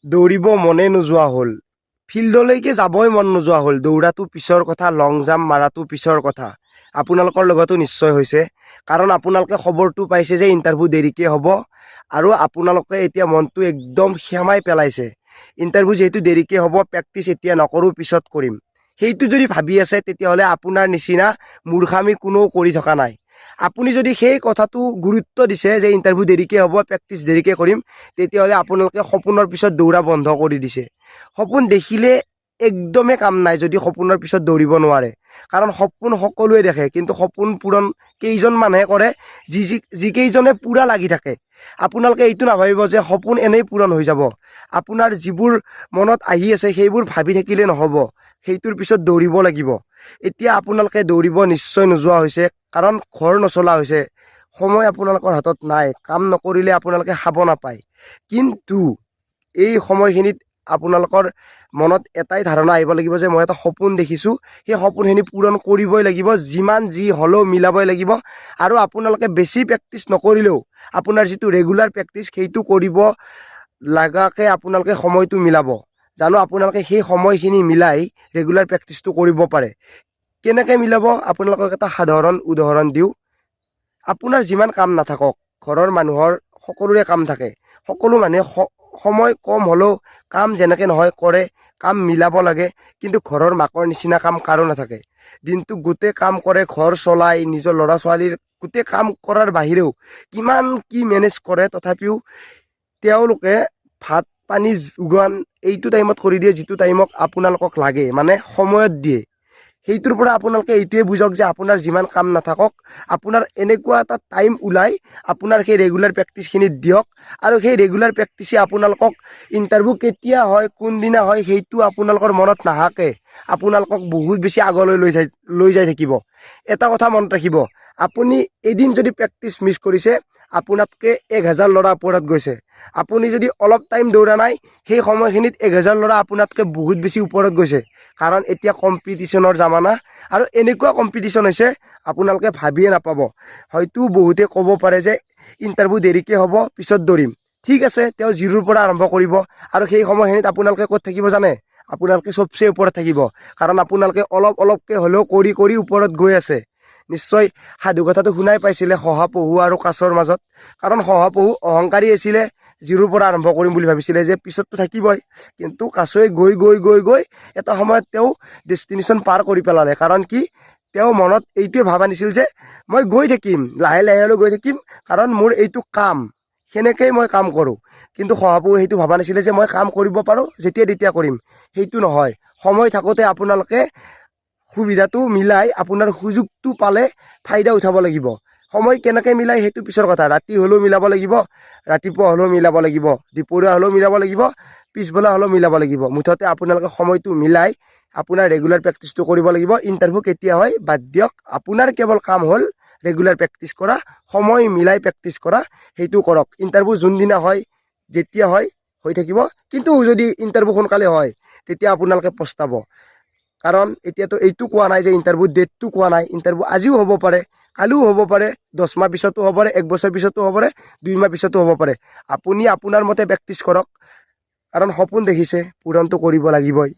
দৌৰিব মনে নোযোৱা হ'ল। ফিল্ডলৈকে যাবই মন নোযোৱা হ'ল। দৌৰাটো পিছৰ কথা, লং জাম্প মাৰাটো পিছৰ কথা। আপোনালোকৰ লগতো নিশ্চয় হৈছে। কাৰণ আপোনালোকে খবৰটো পাইছে যে ইণ্টাৰভিউ দেৰিকৈ হ'ব আৰু আপোনালোকে এতিয়া মনটো একদম সেমাই পেলাইছে। ইণ্টাৰভিউ যিহেতু দেৰিকৈ হ'ব, প্ৰেক্টিচ এতিয়া নকৰোঁ, পিছত কৰিম। সেইটো যদি ভাবি আছে তেতিয়াহ'লে আপোনাৰ নিচিনা মূৰ্খামি কোনেও কৰি থকা নাই। আপুনি যদি সেই কথাটো গুৰুত্ব দিছে যে ইণ্টাৰভিউ দেৰিকৈ হ'ব, প্ৰেক্টিচ দেৰিকৈ কৰিম, তেতিয়াহ'লে আপোনালোকে সপোনৰ পিছত দৌৰা বন্ধ কৰি দিছে। সপোন দেখিলে একদমেই কাম নাই যদি সপোনৰ পিছত দৌৰিব নোৱাৰে। কাৰণ সপোন সকলোৱে দেখে, কিন্তু সপোন পূৰণ কেইজনমানহে কৰে, যিকেইজনে পূৰা লাগি থাকে। আপোনালোকে এইটো নাভাবিব যে সপোন এনেই পূৰণ হৈ যাব। আপোনাৰ যিবোৰ মনত আহি আছে সেইবোৰ ভাবি থাকিলে নহ'ব, সেইটোৰ পিছত দৌৰিব লাগিব। এতিয়া আপোনালোকে দৌৰিব নিশ্চয় নোযোৱা হৈছে, কাৰণ ঘৰ নচলা হৈছে। সময় আপোনালোকৰ হাতত নাই, কাম নকৰিলে আপোনালোকে খাব নাপায়। কিন্তু এই সময়খিনিত আপোনালোকৰ মনত এটাই ধাৰণা আহিব লাগিব যে মই এটা সপোন দেখিছোঁ, সেই সপোনখিনি পূৰণ কৰিবই লাগিব, যিমান যি হ'লেও মিলাবই লাগিব। আৰু আপোনালোকে বেছি প্ৰেক্টিচ নকৰিলেও আপোনাৰ যিটো ৰেগুলাৰ প্ৰেক্টিচ সেইটো কৰিব লগাকৈ আপোনালোকে সময়টো মিলাব। জানো আপোনালোকে সেই সময়খিনি মিলাই ৰেগুলাৰ প্ৰেক্টিচটো কৰিব পাৰে। কেনেকৈ মিলাব আপোনালোকক এটা সাধাৰণ উদাহৰণ দিওঁ। আপোনাৰ যিমান কাম নাথাকক, ঘৰৰ মানুহৰ সকলোৰে কাম থাকে। সকলো মানুহে সময় কম হ'লেও কাম যেনেকৈ নহয় কৰে, কাম মিলাব লাগে। কিন্তু ঘৰৰ মাকৰ নিচিনা কাম কাৰো নাথাকে। দিনটো গোটেই কাম কৰে, ঘৰ চলাই, নিজৰ ল'ৰা ছোৱালীৰ গোটেই কাম কৰাৰ বাহিৰেও কিমান কি মেনেজ কৰে, তথাপিও তেওঁলোকে ভাত পানী যোগান এইটো টাইমত কৰি দিয়ে যিটো টাইমক আপোনালোকক লাগে, মানে সময়ত দিয়ে। সেইটোৰ পৰা আপোনালোকে এইটোৱে বুজক যে আপোনাৰ যিমান কাম নাথাকক, আপোনাৰ এনেকুৱা এটা টাইম ওলাই আপোনাৰ সেই ৰেগুলাৰ প্ৰেক্টিচখিনি দিয়ক। আৰু সেই ৰেগুলাৰ প্ৰেক্টিচে আপোনালোকক ইণ্টাৰভিউ কেতিয়া হয়, কোনদিনা হয়, সেইটো আপোনালোকৰ মনত নাহাকে আপোনালোকক বহুত বেছি আগলৈ লৈ যাই থাকিব। এটা কথা মনত ৰাখিব, আপুনি এদিন যদি প্ৰেক্টিচ মিছ কৰিছে, আপোনাতকৈ 1000 ল'ৰা ওপৰত গৈছে। আপুনি যদি অলপ টাইম দৌৰা নাই, সেই সময়খিনিত 1000 ল'ৰা আপোনাতকৈ বহুত বেছি ওপৰত গৈছে। কাৰণ এতিয়া কম্পিটিশ্যনৰ জামানা, আৰু এনেকুৱা কম্পিটিশ্যন হৈছে আপোনালোকে ভাবিয়ে নাপাব। হয়তো বহুতে ক'ব পাৰে যে ইণ্টাৰভিউ দেৰিকৈ হ'ব, পিছত দৌৰিম। ঠিক আছে, তেওঁ 0ৰ পৰা আৰম্ভ কৰিব, আৰু সেই সময়খিনিত আপোনালোকে ক'ত থাকিব জানে? আপোনালোকে চবচে ওপৰত থাকিব। কাৰণ আপোনালোকে অলপ অলপকৈ হ'লেও কৰি কৰি ওপৰত গৈ আছে। নিশ্চয় সাধু কথাটো শুনাই পাইছিলে শহাপহু আৰু কাছৰ মাজত। কাৰণ শহাপহু অহংকাৰী আছিলে, 0ৰ পৰা আৰম্ভ কৰিম বুলি ভাবিছিলে যে পিছততো থাকিবই। কিন্তু কাছই গৈ গৈ গৈ গৈ এটা সময়ত তেওঁ ডেষ্টিনেশ্যন পাৰ কৰি পেলালে। কাৰণ কি, তেওঁ মনত এইটোৱে ভাব আনিছিল যে মই গৈ থাকিম, লাহে লাহে হ'লেও গৈ থাকিম, কাৰণ মোৰ এইটো কাম, সেনেকেই মই কাম কৰোঁ। কিন্তু শহাপহুৱে সেইটো ভবা নাছিলে যে মই কাম কৰিব পাৰোঁ, যেতিয়া তেতিয়া কৰিম। সেইটো নহয়, সময় থাকোঁতে আপোনালোকে সুবিধাটো মিলাই আপোনাৰ সুযোগটো পালে ফাইদা উঠাব লাগিব। সময় কেনেকৈ মিলাই সেইটো পিছৰ কথা। ৰাতি হ'লেও মিলাব লাগিব, ৰাতিপুৱা হ'লেও মিলাব লাগিব, দুপৰীয়া হ'লেও মিলাব লাগিব, পিছবেলা হ'লেও মিলাব লাগিব। মুঠতে আপোনালোকে সময়টো মিলাই আপোনাৰ ৰেগুলাৰ প্ৰেক্টিচটো কৰিব লাগিব। ইণ্টাৰভিউ কেতিয়া হয় বাদ দিয়ক, আপোনাৰ কেৱল কাম হ'ল ৰেগুলাৰ প্ৰেক্টিচ কৰা, সময় মিলাই প্ৰেক্টিচ কৰা, সেইটো কৰক। ইণ্টাৰভিউ যোনদিনা হয়, যেতিয়া হয় হৈ থাকিব। কিন্তু যদি ইণ্টাৰভিউ সোনকালে হয়, তেতিয়া আপোনালোকে পস্তাব। কাৰণ এতিয়াতো এইটো কোৱা নাই যে ইণ্টাৰভিউ ডেটটো কোৱা নাই। ইণ্টাৰভিউ আজিও হ'ব পাৰে, কালিও হ'ব পাৰে, 10 মাহ পিছতো হ'ব পাৰে, 1 বছৰ পিছতো হ'ব পাৰে, 2 মাহ পিছতো হ'ব পাৰে। আপুনি আপোনাৰ মতে প্ৰেক্টিচ কৰক, কাৰণ সপোন দেখিছে, পূৰণটো কৰিব লাগিবই।